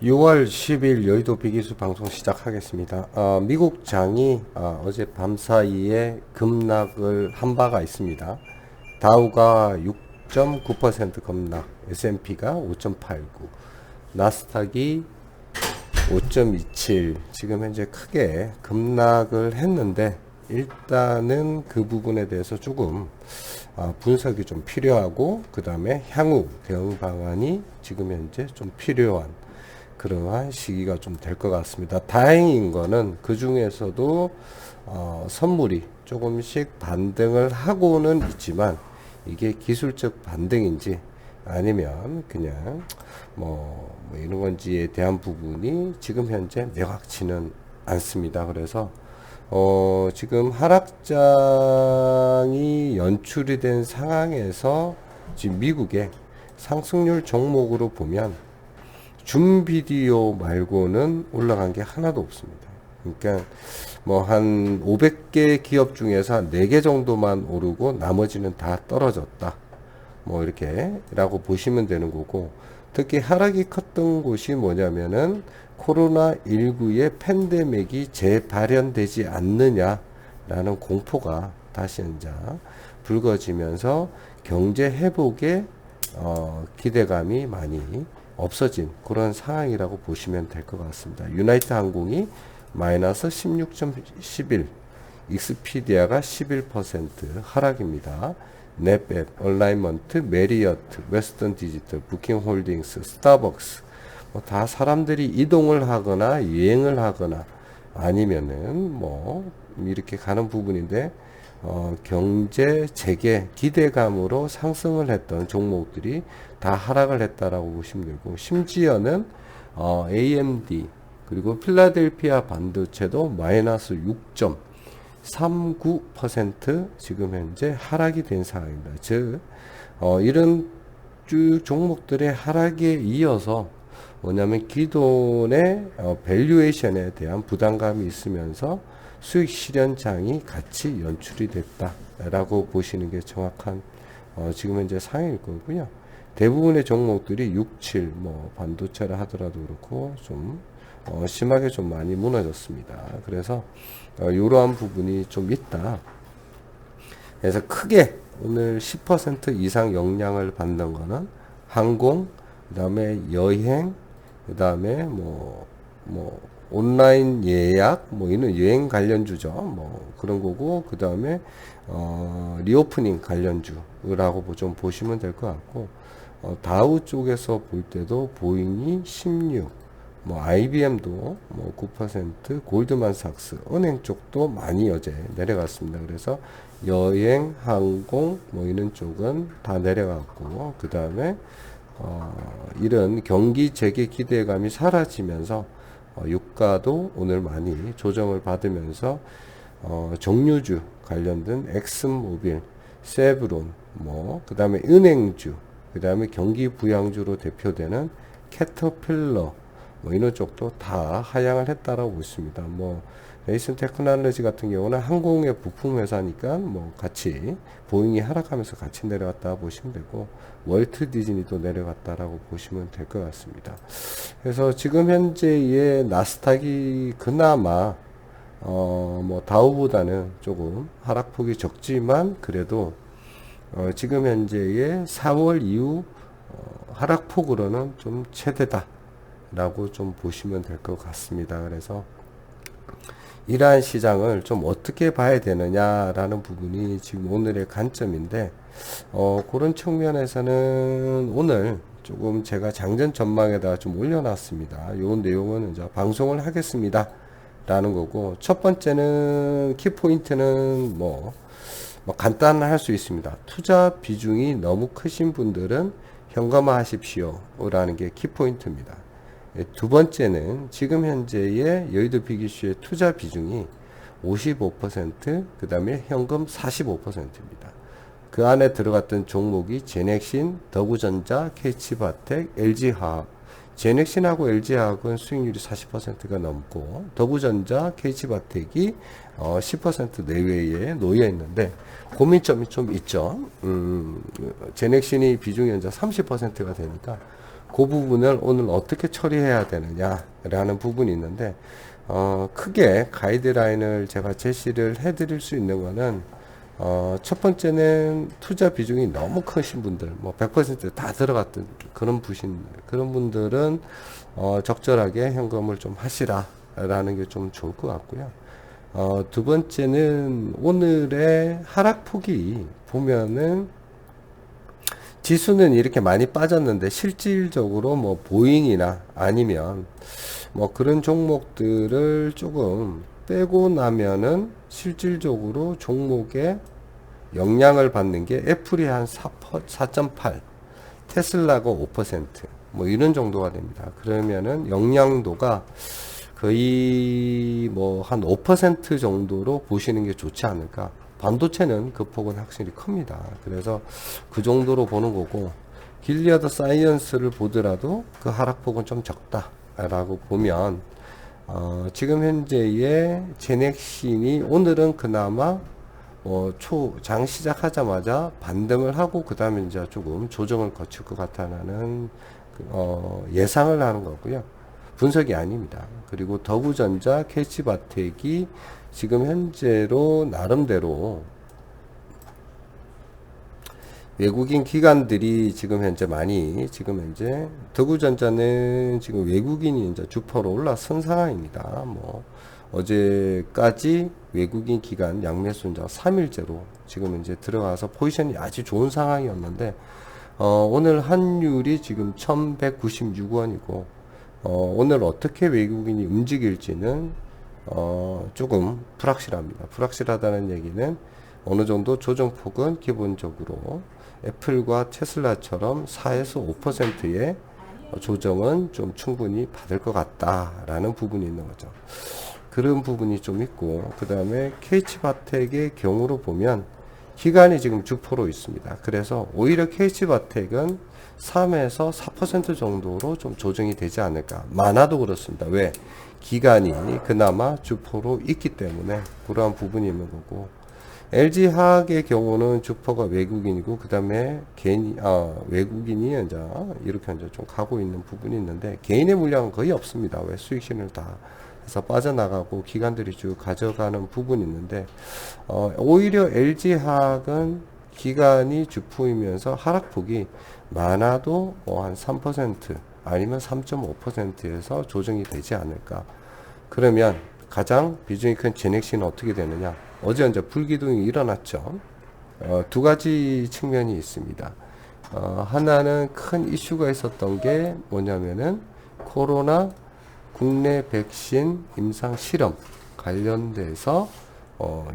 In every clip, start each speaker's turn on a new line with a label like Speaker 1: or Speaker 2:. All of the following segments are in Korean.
Speaker 1: 6월 10일 여의도 비기수 방송 시작하겠습니다. 미국 장이 어제 밤 사이에 급락을 한 바가 있습니다. 다우가 6.9% 급락, S&P가 5.89, 나스닥이 5.27, 지금 현재 크게 급락을 했는데 일단은 그 부분에 대해서 조금 분석이 좀 필요하고, 그 다음에 향후 대응 방안이 지금 현재 좀 필요한 그러한 시기가 좀 될 것 같습니다. 다행인 거는 그 중에서도 선물이 조금씩 반등을 하고는 있지만, 이게 기술적 반등인지 아니면 그냥 뭐 이런 건지에 대한 부분이 지금 현재 명확치는 않습니다. 그래서 지금 하락장이 연출이 된 상황에서 지금 미국의 상승률 종목으로 보면 줌 비디오 말고는 올라간 게 하나도 없습니다. 그러니까 뭐 한 500개 기업 중에서 한 4개 정도만 오르고 나머지는 다 떨어졌다, 뭐 이렇게 라고 보시면 되는 거고, 특히 하락이 컸던 곳이 뭐냐면은 코로나19의 팬데믹이 재발현되지 않느냐라는 공포가 다시 이제 불거지면서 경제 회복에 기대감이 많이 없어진 그런 상황이라고 보시면 될 것 같습니다. 유나이트 항공이 마이너스 16.11, 익스피디아가 11% 하락입니다. 넷앱, 얼라이먼트, 메리어트, 웨스턴 디지털, 부킹홀딩스, 스타벅스, 뭐 다 사람들이 이동을 하거나 여행을 하거나 아니면은 뭐 이렇게 가는 부분인데, 경제 재개 기대감으로 상승을 했던 종목들이 다 하락을 했다라고 보시면 되고, 심지어는 AMD 그리고 필라델피아 반도체도 마이너스 6.39% 지금 현재 하락이 된 상황입니다. 즉 이런 쭉 종목들의 하락에 이어서 뭐냐면 기존의 밸류에이션에 대한 부담감이 있으면서 수익 실현장이 같이 연출이 됐다라고 보시는 게 정확한 지금 현재 상황일 거고요. 대부분의 종목들이 6, 7, 뭐 반도체라 하더라도 그렇고 좀 심하게 좀 많이 무너졌습니다. 그래서 이러한 부분이 좀 있다. 그래서 크게 오늘 10% 이상 영향을 받는 거는 항공, 그 다음에 여행, 그 다음에 뭐 온라인 예약, 뭐 이런 여행 관련주죠. 뭐 그런 거고, 그 다음에 리오프닝 관련주라고 좀 보시면 될 것 같고, 다우 쪽에서 볼 때도 보잉이 16, 뭐 IBM도 뭐 9%, 골드만삭스, 은행 쪽도 많이 어제 내려갔습니다. 그래서 여행, 항공 뭐 이런 쪽은 다 내려갔고, 그 다음에 이런 경기 재개 기대감이 사라지면서 유가도 오늘 많이 조정을 받으면서 정유주 관련된 엑슨모빌, 세브론, 뭐 그 다음에 은행주, 그 다음에 경기 부양주로 대표되는 캐터필러, 뭐 이런 쪽도 다 하향을 했다라고 보십니다. 뭐 레이슨 테크놀로지 같은 경우는 항공의 부품 회사니까 뭐 같이 보잉이 하락하면서 같이 내려갔다 보시면 되고, 월트 디즈니도 내려갔다라고 보시면 될 것 같습니다. 그래서 지금 현재의 나스닥이 그나마 뭐 다우보다는 조금 하락폭이 적지만 그래도 지금 현재의 4월 이후 하락폭으로는 좀 최대다 라고 좀 보시면 될 것 같습니다. 그래서 이러한 시장을 좀 어떻게 봐야 되느냐라는 부분이 지금 오늘의 관점인데, 그런 측면에서는 오늘 조금 제가 장전 전망에다 좀 올려놨습니다. 요 내용은 이제 방송을 하겠습니다 라는 거고, 첫 번째는 키포인트는 뭐 간단할 수 있습니다. 투자 비중이 너무 크신 분들은 현금화 하십시오 라는 게 키포인트입니다. 두 번째는 지금 현재의 여의도 비기슈의 투자 비중이 55%, 그 다음에 현금 45%입니다. 그 안에 들어갔던 종목이 제넥신, 더구전자, KH바텍, LG화학. 제넥신하고 LG화학은 수익률이 40%가 넘고, 더구전자, KH바텍이 10% 내외에 놓여 있는데 고민점이 좀 있죠. 제넥신이 비중이 현재 30%가 되니까 그 부분을 오늘 어떻게 처리해야 되느냐라는 부분이 있는데, 크게 가이드라인을 제가 제시를 해드릴 수 있는 거는, 첫 번째는 투자 비중이 너무 크신 분들, 뭐 100%다 들어갔던 그런 분들은, 적절하게 현금을 좀 하시라라는 게 좀 좋을 것 같고요. 두 번째는 오늘의 하락폭이 보면은 지수는 이렇게 많이 빠졌는데 실질적으로 뭐 보잉이나 아니면 뭐 그런 종목들을 조금 빼고 나면은 실질적으로 종목에 영향을 받는 게 애플이 한 4.8, 테슬라가 5%, 뭐 이런 정도가 됩니다. 그러면은 영향도가 거의 뭐 한 5% 정도로 보시는 게 좋지 않을까. 반도체는 그 폭은 확실히 큽니다. 그래서 그 정도로 보는 거고, 길리아드 사이언스를 보더라도 그 하락폭은 좀 적다라고 보면, 지금 현재의 제넥신이 오늘은 그나마 장 시작하자마자 반등을 하고 그 다음에 이제 조금 조정을 거칠 것 같다는 예상을 하는 거고요. 분석이 아닙니다. 그리고 더구전자, 캐치바텍이 지금 현재로 나름대로 외국인 기관들이 지금 현재 더구전자는 지금 외국인이 이제 주포로 올라선 상황입니다. 뭐 어제까지 외국인 기관 양매수자 3일째로 지금 이제 들어가서 포지션이 아주 좋은 상황이었는데, 오늘 환율이 지금 1196원이고, 오늘 어떻게 외국인이 움직일지는 조금 불확실합니다. 불확실하다는 얘기는 어느 정도 조정폭은 기본적으로 애플과 테슬라처럼 4에서 5%의 조정은 좀 충분히 받을 것 같다라는 부분이 있는 거죠. 그런 부분이 좀 있고, 그 다음에 KH바텍의 경우로 보면 기간이 지금 주포로 있습니다. 그래서 오히려 KH바텍은 3에서 4% 정도로 좀 조정이 되지 않을까. 많아도 그렇습니다. 왜? 기간이 그나마 주포로 있기 때문에 그러한 부분이 있는 거고, LG화학의 경우는 주포가 외국인이고, 그 다음에 외국인이 이제 이렇게 이제 좀 가고 있는 부분이 있는데, 개인의 물량은 거의 없습니다. 왜? 수익신을 다 해서 빠져나가고 기관들이 쭉 가져가는 부분이 있는데, 오히려 LG화학은 기간이 주포이면서 하락폭이 많아도 뭐 한 3% 아니면 3.5%에서 조정이 되지 않을까. 그러면 가장 비중이 큰 제넥신은 어떻게 되느냐? 어제 이제 불기둥이 일어났죠. 두 가지 측면이 있습니다. 하나는 큰 이슈가 있었던 게 뭐냐면은 코로나 국내 백신 임상 실험 관련돼서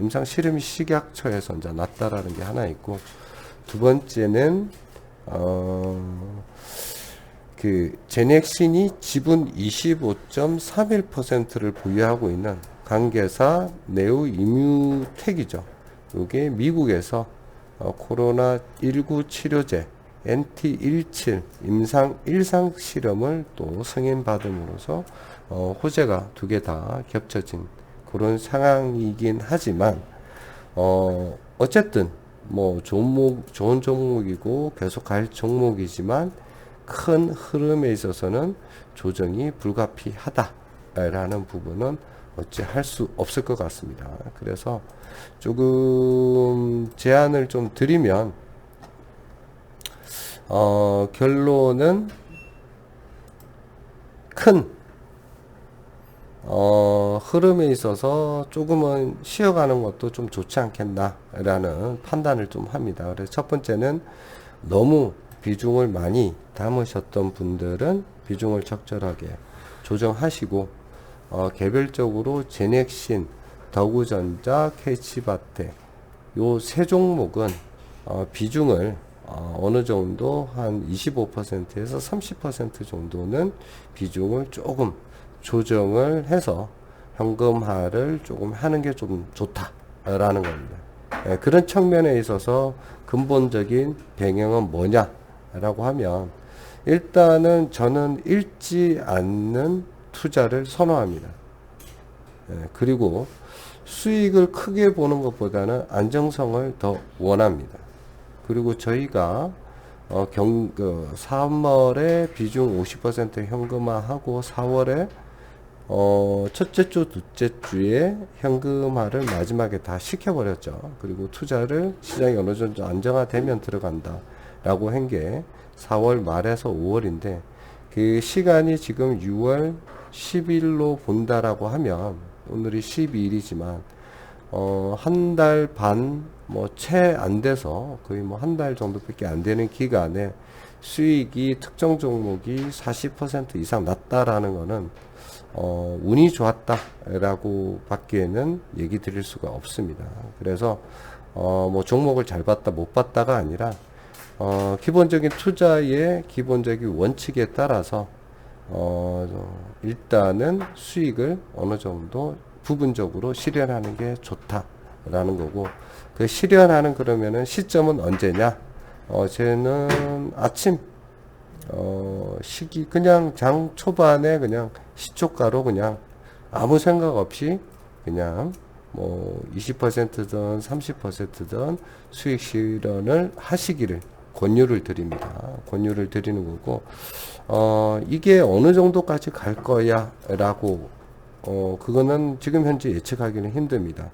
Speaker 1: 임상 실험이 식약처에서 이제 났다라는 게 하나 있고, 두 번째는 그 제넥신이 지분 25.31%를 보유하고 있는 관계사 네오 이뮤텍이죠. 이게 미국에서 코로나19 치료제 NT17 임상 1상 실험을 또 승인받음으로써 호재가 두 개 다 겹쳐진 그런 상황이긴 하지만, 어쨌든 뭐 좋은 종목이고 계속 갈 종목이지만 큰 흐름에 있어서는 조정이 불가피하다라는 부분은 어찌 할 수 없을 것 같습니다. 그래서 조금 제안을 좀 드리면, 결론은 큰 흐름에 있어서 조금은 쉬어가는 것도 좀 좋지 않겠나라는 판단을 좀 합니다. 그래서 첫 번째는 너무 비중을 많이 담으셨던 분들은 비중을 적절하게 조정하시고, 개별적으로 제넥신, 더구전자, 캐치바텍 요 세 종목은 비중을 어느 정도 한 25%에서 30% 정도는 비중을 조금 조정을 해서 현금화를 조금 하는 게 좀 좋다라는 겁니다. 그런 측면에 있어서 근본적인 배경은 뭐냐라고 하면, 일단은 저는 읽지 않는 투자를 선호합니다. 그리고 수익을 크게 보는 것보다는 안정성을 더 원합니다. 그리고 저희가 3월에 비중 50% 현금화하고 4월에 첫째 주, 둘째 주에 현금화를 마지막에 다 시켜버렸죠. 그리고 투자를 시장이 어느 정도 안정화되면 들어간다 라고 한 게 4월 말에서 5월인데, 그 시간이 지금 6월 10일로 본다라고 하면, 오늘이 12일이지만 한 달 반 뭐 채 안 돼서 거의 뭐 한 달 정도밖에 안 되는 기간에 수익이 특정 종목이 40% 이상 났다라는 거는 운이 좋았다라고 밖에는 얘기 드릴 수가 없습니다. 그래서 뭐 종목을 잘 봤다 못 봤다가 아니라 기본적인 투자의 기본적인 원칙에 따라서 일단은 수익을 어느 정도 부분적으로 실현하는 게 좋다라는 거고, 그 실현하는 그러면은 시점은 언제냐? 저는 아침 시기 그냥 장 초반에 그냥 시초가로 그냥 아무 생각 없이 그냥 뭐 20%든 30%든 수익 실현을 하시기를 권유를 드립니다. 권유를 드리는 거고, 이게 어느 정도까지 갈 거야 라고 그거는 지금 현재 예측하기는 힘듭니다.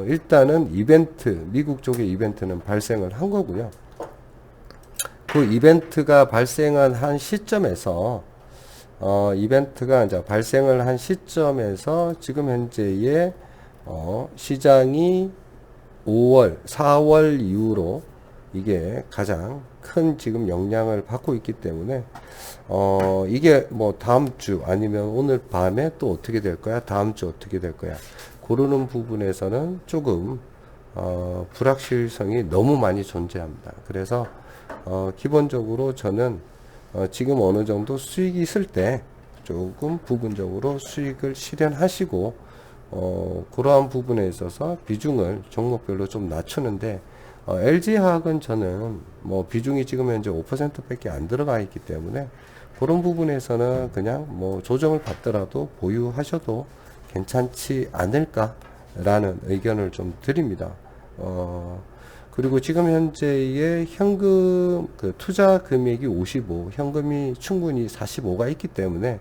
Speaker 1: 일단은 이벤트, 미국 쪽의 이벤트는 발생을 한 거고요. 그 이벤트가 발생한 한 시점에서 이벤트가 이제 발생을 한 시점에서 지금 현재의 시장이 5월, 4월 이후로 이게 가장 큰 지금 영향을 받고 있기 때문에 이게 뭐 다음 주 아니면 오늘 밤에 또 어떻게 될 거야? 다음 주 어떻게 될 거야? 고르는 부분에서는 조금 불확실성이 너무 많이 존재합니다. 그래서 기본적으로 저는 지금 어느 정도 수익이 있을 때 조금 부분적으로 수익을 실현하시고 그러한 부분에 있어서 비중을 종목별로 좀 낮추는데, LG화학은 저는 뭐 비중이 지금 현재 5%밖에 안 들어가 있기 때문에 그런 부분에서는 그냥 뭐 조정을 받더라도 보유하셔도 괜찮지 않을까라는 의견을 좀 드립니다. 그리고 지금 현재의 현금 그 투자 금액이 55, 현금이 충분히 45가 있기 때문에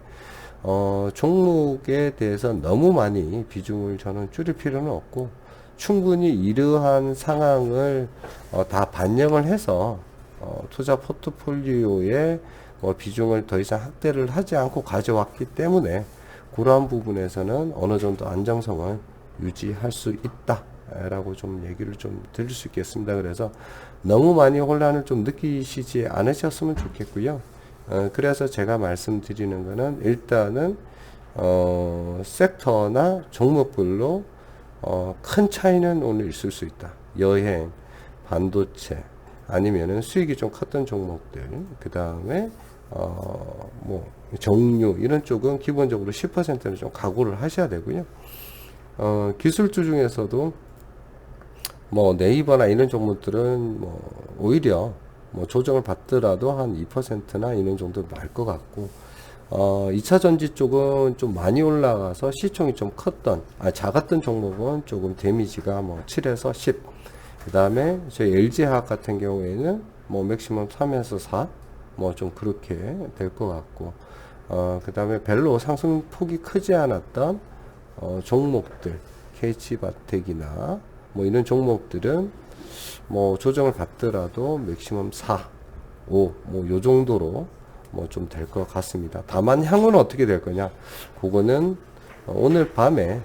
Speaker 1: 종목에 대해서 너무 많이 비중을 저는 줄일 필요는 없고, 충분히 이러한 상황을 다 반영을 해서 투자 포트폴리오에 비중을 더 이상 확대를 하지 않고 가져왔기 때문에 그러한 부분에서는 어느 정도 안정성을 유지할 수 있다 라고 좀 얘기를 좀 드릴 수 있겠습니다. 그래서 너무 많이 혼란을 좀 느끼시지 않으셨으면 좋겠고요. 그래서 제가 말씀드리는 거는 일단은 섹터나 종목별로 큰 차이는 오늘 있을 수 있다. 여행, 반도체, 아니면은 수익이 좀 컸던 종목들, 그 다음에 뭐 정유 이런 쪽은 기본적으로 10%는 좀 각오를 하셔야 되고요. 기술주 중에서도 뭐 네이버나 이런 종목들은 뭐 오히려 뭐 조정을 받더라도 한 2%나 이런 정도 날 것 같고, 2차 전지 쪽은 좀 많이 올라가서 시총이 좀 컸던, 작았던 종목은 조금 데미지가 뭐 7에서 10. 그 다음에 저희 LG화학 같은 경우에는 뭐 맥시멈 3에서 4. 뭐 좀 그렇게 될 것 같고, 그 다음에 별로 상승폭이 크지 않았던, 종목들, KH바텍이나 뭐 이런 종목들은 뭐 조정을 받더라도 맥시멈 4, 5, 뭐 요 정도로 뭐 좀 될 것 같습니다. 다만 향후는 어떻게 될 거냐? 그거는 오늘 밤에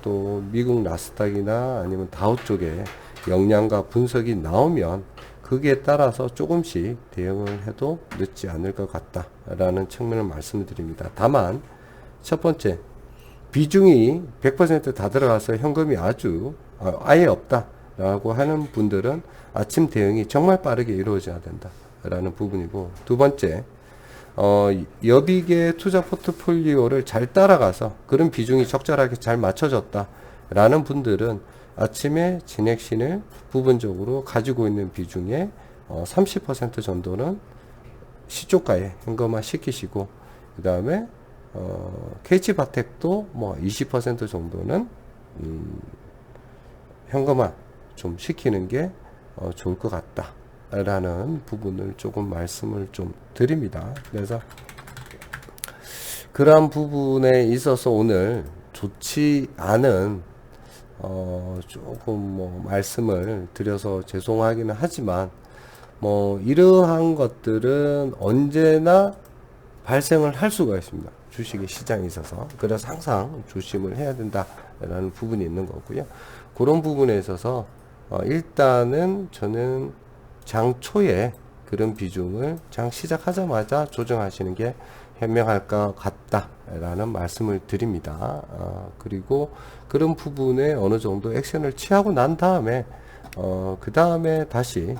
Speaker 1: 또 미국 나스닥이나 아니면 다우 쪽에 역량과 분석이 나오면 거기에 따라서 조금씩 대응을 해도 늦지 않을 것 같다라는 측면을 말씀드립니다. 다만 첫 번째, 비중이 100% 다 들어가서 현금이 아예 없다라고 하는 분들은 아침 대응이 정말 빠르게 이루어져야 된다라는 부분이고, 두 번째, 여빅의 투자 포트폴리오를 잘 따라가서 그런 비중이 적절하게 잘 맞춰졌다라는 분들은 아침에 진액신을 부분적으로 가지고 있는 비중의 30% 정도는 시초가에 현금화 시키시고, 그 다음에 KH바텍도 뭐 20% 정도는 현금화 좀 시키는 게 좋을 것 같다 라는 부분을 조금 말씀을 좀 드립니다. 그래서 그러한 부분에 있어서 오늘 좋지 않은 조금 뭐 말씀을 드려서 죄송하기는 하지만 뭐 이러한 것들은 언제나 발생을 할 수가 있습니다. 주식의 시장에 있어서. 그래서 항상 조심을 해야 된다라는 부분이 있는 거고요. 그런 부분에 있어서 일단은 저는 장 초에 그런 비중을 장 시작하자마자 조정하시는 게 현명할 것 같다라는 말씀을 드립니다. 그리고 그런 부분에 어느 정도 액션을 취하고 난 다음에 그 다음에 다시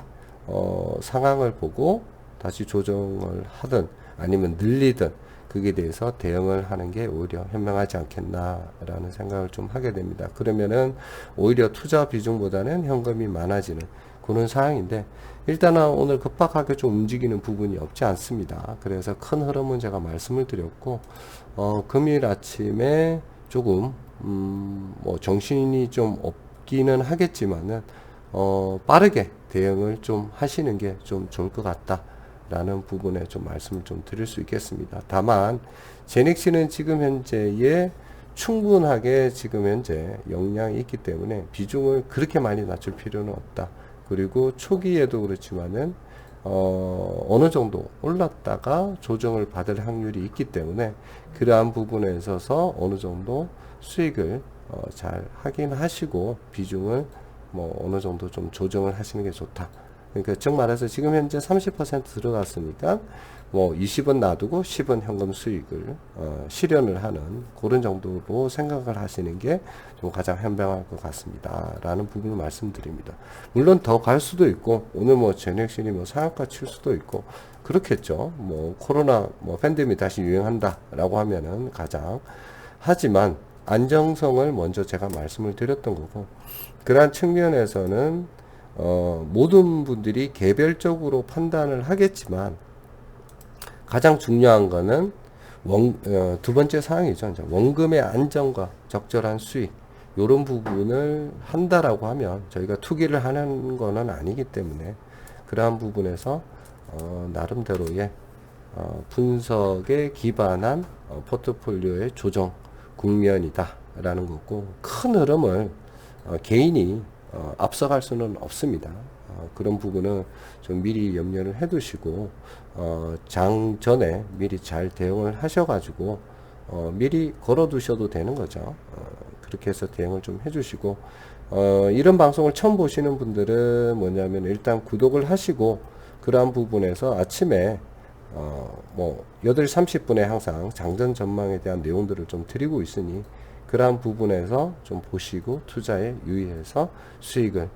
Speaker 1: 상황을 보고 다시 조정을 하든 아니면 늘리든 그게 대해서 대응을 하는 게 오히려 현명하지 않겠나라는 생각을 좀 하게 됩니다. 그러면은 오히려 투자 비중보다는 현금이 많아지는 그런 상황인데 일단은 오늘 급박하게 좀 움직이는 부분이 없지 않습니다. 그래서 큰 흐름은 제가 말씀을 드렸고 금요일 아침에 조금 뭐 정신이 좀 없기는 하겠지만은 빠르게 대응을 좀 하시는 게 좀 좋을 것 같다 라는 부분에 좀 말씀을 좀 드릴 수 있겠습니다. 다만 제넥시는 지금 현재에 충분하게 지금 현재 역량이 있기 때문에 비중을 그렇게 많이 낮출 필요는 없다. 그리고 초기에도 그렇지만은 어느 정도 올랐다가 조정을 받을 확률이 있기 때문에 그러한 부분에 있어서 어느 정도 수익을 잘 확인하시고 비중을 뭐 어느 정도 좀 조정을 하시는 게 좋다. 그러니까 즉 말해서 지금 현재 30% 들어갔으니까 뭐 20은 놔두고 10은 현금 수익을 실현을 하는 그런 정도로 생각을 하시는 게 좀 가장 현명할 것 같습니다. 라는 부분을 말씀드립니다. 물론 더 갈 수도 있고 오늘 뭐 제넥신이 뭐 상한가 칠 수도 있고 그렇겠죠. 뭐 코로나 뭐 팬데믹 다시 유행한다 라고 하면은 가장 하지만 안정성을 먼저 제가 말씀을 드렸던 거고 그러한 측면에서는 모든 분들이 개별적으로 판단을 하겠지만 가장 중요한 거는 두 번째 사항이죠. 원금의 안정과 적절한 수익 이런 부분을 한다라고 하면 저희가 투기를 하는 거는 아니기 때문에 그러한 부분에서 나름대로의 분석에 기반한 포트폴리오의 조정 국면이다 라는 거고 큰 흐름을 개인이 앞서갈 수는 없습니다. 그런 부분은 좀 미리 염려를 해 두시고 장 전에 미리 잘 대응을 하셔가지고 미리 걸어 두셔도 되는 거죠. 그렇게 해서 대응을 좀 해주시고 이런 방송을 처음 보시는 분들은 뭐냐면 일단 구독을 하시고 그러한 부분에서 아침에 뭐 8시 30분에 항상 장전 전망에 대한 내용들을 좀 드리고 있으니 그러한 부분에서 좀 보시고 투자에 유의해서 수익을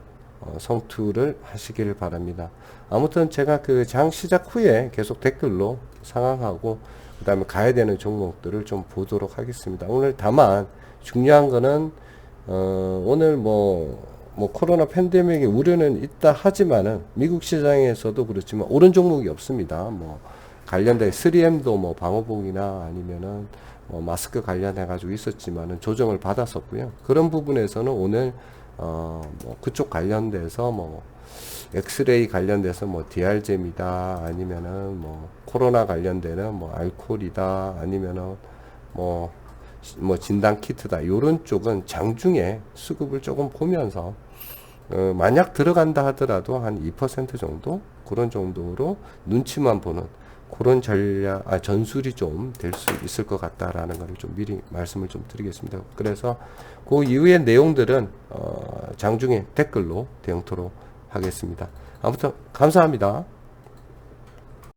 Speaker 1: 성투를 하시길 바랍니다. 아무튼 제가 그 장 시작 후에 계속 댓글로 상황하고 그 다음에 가야 되는 종목들을 좀 보도록 하겠습니다. 오늘 다만 중요한 거는 오늘 뭐 코로나 팬데믹의 우려는 있다 하지만은 미국 시장에서도 그렇지만 오른 종목이 없습니다. 뭐 관련된 3M도 뭐 방호복이나 아니면은 뭐 마스크 관련해 가지고 있었지만은 조정을 받았었고요. 그런 부분에서는 오늘 뭐 그쪽 관련돼서 뭐 엑스레이 관련돼서 뭐 DR잼이다 아니면은 뭐 코로나 관련되는 뭐 알코올이다 아니면은 뭐 진단 키트다 요런 쪽은 장중에 수급을 조금 보면서 만약 들어간다 하더라도 한 2% 정도 그런 정도로 눈치만 보는 그런 전술이 좀 될 수 있을 것 같다라는 걸 좀 미리 말씀을 좀 드리겠습니다. 그래서 그 이후의 내용들은 장중에 댓글로 대응토록 하겠습니다. 아무튼 감사합니다.